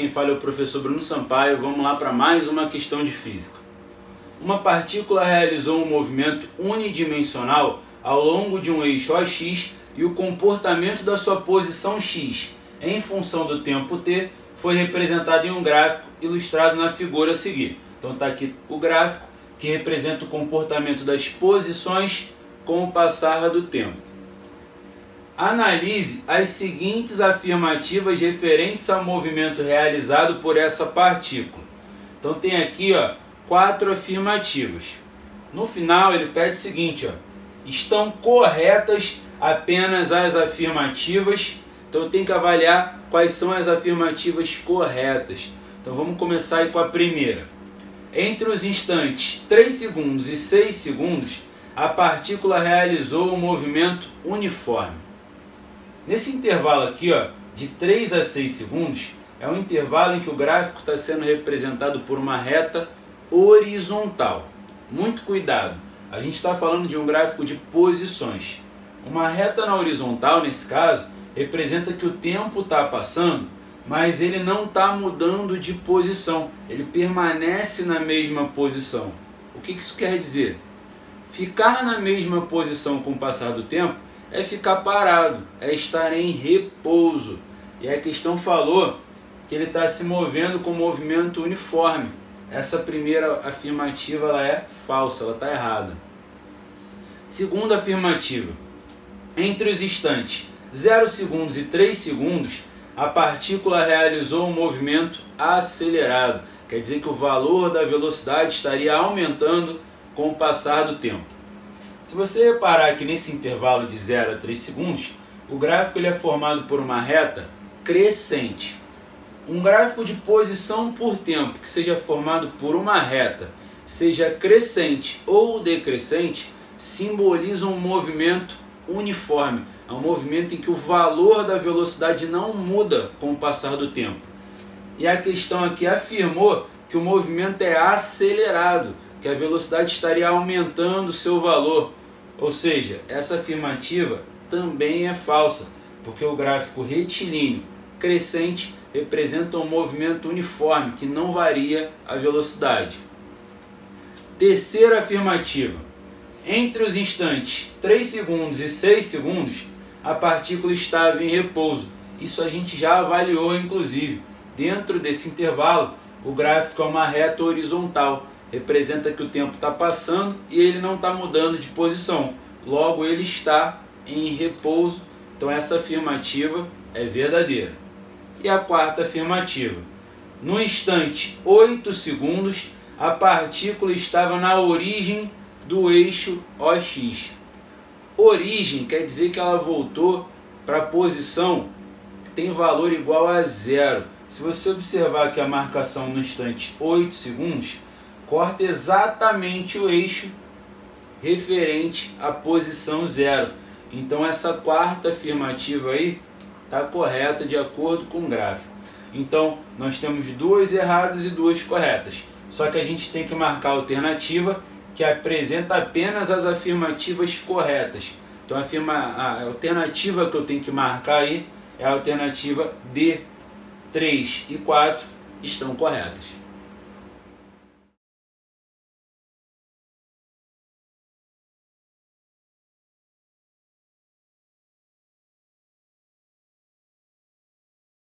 quem fala é o professor Bruno Sampaio. Vamos lá para mais uma questão de física. Uma partícula realizou um movimento unidimensional ao longo de um eixo OX e o comportamento da sua posição x em função do tempo t foi representado em um gráfico ilustrado na figura a seguir. Então está aqui o gráfico que representa o comportamento das posições com o passar do tempo. Analise as seguintes afirmativas referentes ao movimento realizado por essa partícula. Então tem aqui 4 afirmativas. No final ele pede o seguinte, estão corretas apenas as afirmativas. Então eu tenho que avaliar quais são as afirmativas corretas. Então vamos começar aí com a primeira. Entre os instantes 3 segundos e 6 segundos, a partícula realizou um movimento uniforme. Nesse intervalo aqui, de 3 a 6 segundos, é um intervalo em que o gráfico está sendo representado por uma reta horizontal. Muito cuidado, a gente está falando de um gráfico de posições. Uma reta na horizontal, nesse caso, representa que o tempo está passando, mas ele não está mudando de posição, ele permanece na mesma posição. O que isso quer dizer? Ficar na mesma posição com o passar do tempo é ficar parado, é estar em repouso. E a questão falou que ele está se movendo com movimento uniforme. Essa primeira afirmativa ela é falsa, ela está errada. Segunda afirmativa. Entre os instantes 0 segundos e 3 segundos, a partícula realizou um movimento acelerado. Quer dizer que o valor da velocidade estaria aumentando com o passar do tempo. Se você reparar que nesse intervalo de 0 a 3 segundos, o gráfico ele é formado por uma reta crescente. Um gráfico de posição por tempo que seja formado por uma reta, seja crescente ou decrescente, simboliza um movimento uniforme. É um movimento em que o valor da velocidade não muda com o passar do tempo. E a questão aqui afirmou que o movimento é acelerado, que a velocidade estaria aumentando o seu valor. Ou seja, essa afirmativa também é falsa, porque o gráfico retilíneo crescente representa um movimento uniforme, que não varia a velocidade. Terceira afirmativa. Entre os instantes 3 segundos e 6 segundos, a partícula estava em repouso. Isso a gente já avaliou, inclusive. Dentro desse intervalo, o gráfico é uma reta horizontal. Representa que o tempo está passando e ele não está mudando de posição. Logo, ele está em repouso. Então, essa afirmativa é verdadeira. E a quarta afirmativa. No instante 8 segundos, a partícula estava na origem do eixo OX. Origem quer dizer que ela voltou para a posição que tem valor igual a 0. Se você observar que a marcação no instante 8 segundos, corta exatamente o eixo referente à posição 0. Então essa quarta afirmativa aí está correta de acordo com o gráfico. Então nós temos 2 erradas e 2 corretas. Só que a gente tem que marcar a alternativa que apresenta apenas as afirmativas corretas. Então a alternativa que eu tenho que marcar aí é a alternativa D. 3 e 4 estão corretas.